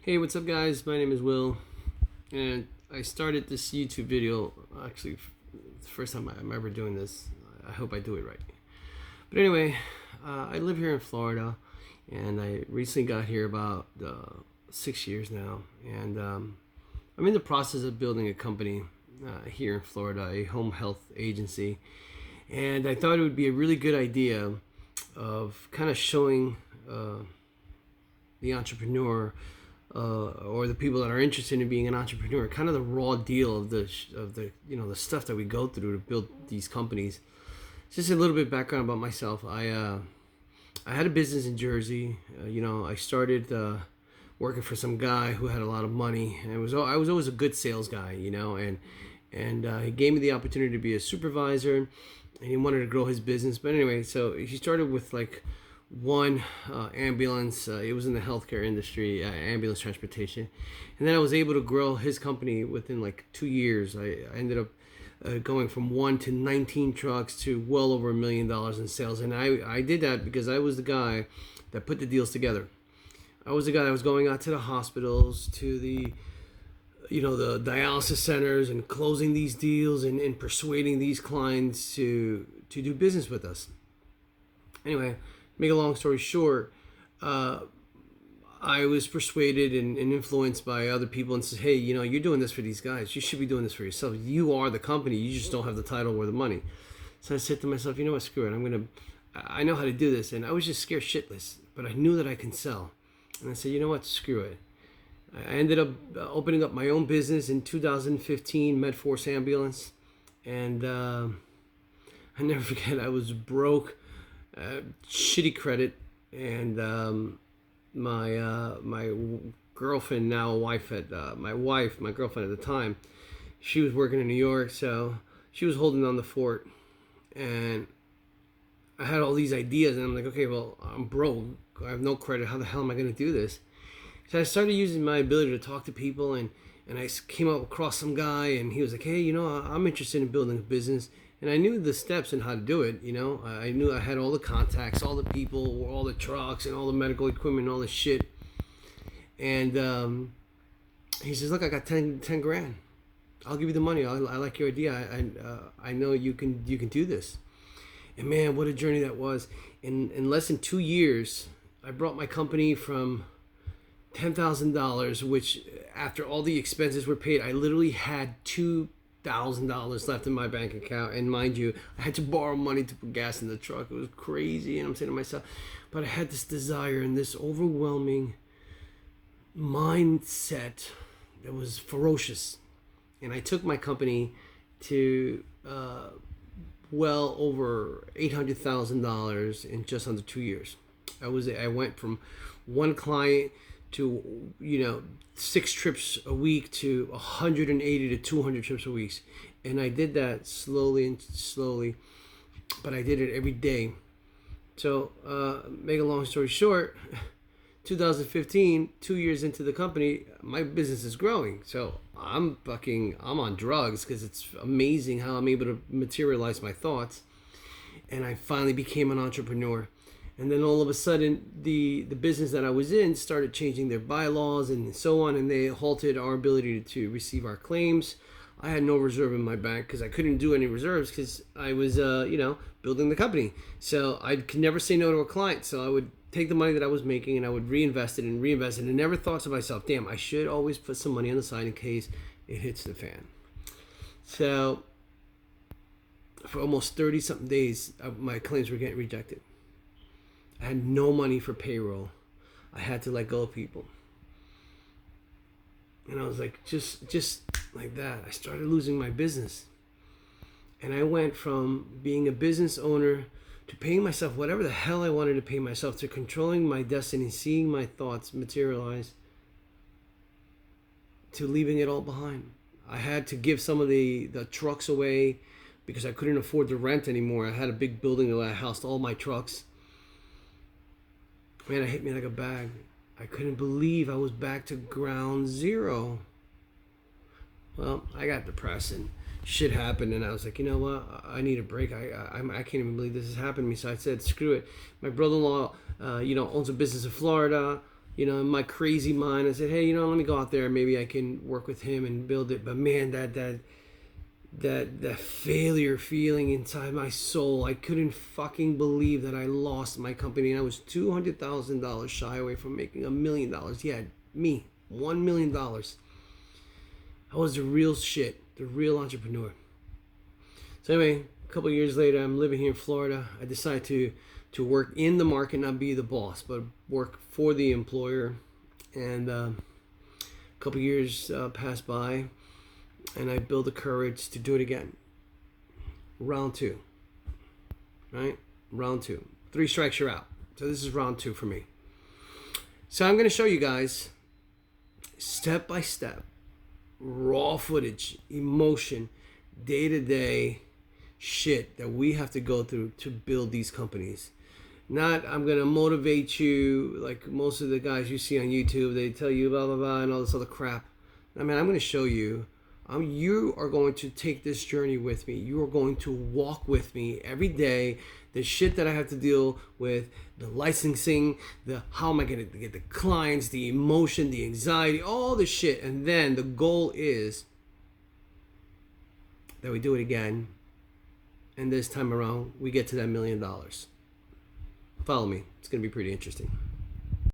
Hey, what's up, guys? My name is Will, and I started this YouTube video. Actually, the first time I'm ever doing this. I hope I do it right. But anyway, I live here in Florida, and I recently got here about 6 years now, and I'm in the process of building a company here in Florida, a home health agency, and I thought it would be a really good idea of kind of showing the entrepreneur or the people that are interested in being an entrepreneur, kind of the raw deal of the stuff that we go through to build these companies. Just a little bit of background about myself. I had a business in Jersey. I started working for some guy who had a lot of money, and I was always a good sales guy, and he gave me the opportunity to be a supervisor, and he wanted to grow his business. But anyway, so he started with like one ambulance. It was in the healthcare industry, ambulance transportation, and then I was able to grow his company within like 2 years. I ended up going from 1 to 19 trucks to well over $1 million in sales, and I did that because I was the guy that put the deals together. I was the guy that was going out to the hospitals, to the dialysis centers, and closing these deals and persuading these clients to do business with us. Anyway, make a long story short, I was persuaded and influenced by other people and said, hey, you're doing this for these guys. You should be doing this for yourself. You are the company. You just don't have the title or the money. So I said to myself, you know what, screw it. I know how to do this. And I was just scared shitless, but I knew that I can sell. And I said, you know what, screw it. I ended up opening up my own business in 2015, MedForce Ambulance. And I never forget, I was broke. Shitty credit, and my girlfriend, now wife, my girlfriend at the time, she was working in New York, so she was holding on the fort, and I had all these ideas, and I'm like, okay, well, I'm broke, I have no credit, how the hell am I going to do this? So I started using my ability to talk to people, and I came up across some guy, and he was like, hey, I'm interested in building a business. And I knew the steps and how to do it, I knew I had all the contacts, all the people, all the trucks, and all the medical equipment, all this shit. And he says, look, I got 10 grand. I'll give you the money. I like your idea. I know you can do this. And man, what a journey that was. In less than 2 years, I brought my company from $10,000, which after all the expenses were paid, I literally had $2,000 left in my bank account, and mind you, I had to borrow money to put gas in the truck. It was crazy, and I'm saying to myself, but I had this desire and this overwhelming mindset that was ferocious, and I took my company to well over $800,000 in just under 2 years. I went from one client to 6 trips a week to 180 to 200 trips a week, and I did that slowly, but I did it every day. So make a long story short, 2015, 2 years into the company, my business is growing. So I'm on drugs because it's amazing how I'm able to materialize my thoughts, and I finally became an entrepreneur. And then all of a sudden, the business that I was in started changing their bylaws and so on, and they halted our ability to receive our claims. I had no reserve in my bank because I couldn't do any reserves because I was, building the company. So I could never say no to a client. So I would take the money that I was making and I would reinvest it, and never thought to myself, damn, I should always put some money on the side in case it hits the fan. So for almost 30-something days, my claims were getting rejected. I had no money for payroll. I had to let go of people. And I was like, just like that, I started losing my business. And I went from being a business owner to paying myself whatever the hell I wanted to pay myself, to controlling my destiny, seeing my thoughts materialize, to leaving it all behind. I had to give some of the trucks away because I couldn't afford the rent anymore. I had a big building that I housed all my trucks. Man, it hit me like a bag. I couldn't believe I was back to ground zero. Well, I got depressed and shit happened, and I was like, you know what? I need a break. I can't even believe this has happened to me. So I said, screw it. My brother-in-law, owns a business in Florida. in my crazy mind, I said, hey, let me go out there. Maybe I can work with him and build it. But man, that failure feeling inside my soul, I couldn't fucking believe that I lost my company. And I was $200,000 shy away from making $1 million. Yeah, me, $1 million. I was the real shit, the real entrepreneur. So anyway, a couple of years later, I'm living here in Florida. I decided to work in the market, not be the boss, but work for the employer. And a couple of years passed by, and I built the courage to do it again. Round two, right? Round two. 3 strikes, you're out. So this is round 2 for me. So I'm going to show you guys step by step, raw footage, emotion, day-to-day shit that we have to go through to build these companies. Not I'm gonna motivate you like most of the guys you see on YouTube. They tell you blah blah blah and all this other crap. I mean, I'm gonna show you. You are going to take this journey with me. You are going to walk with me every day. The shit that I have to deal with, the licensing, the how am I gonna get the clients, the emotion, the anxiety, all the shit. And then the goal is that we do it again. And this time around, we get to that $1 million. Follow me. It's going to be pretty interesting.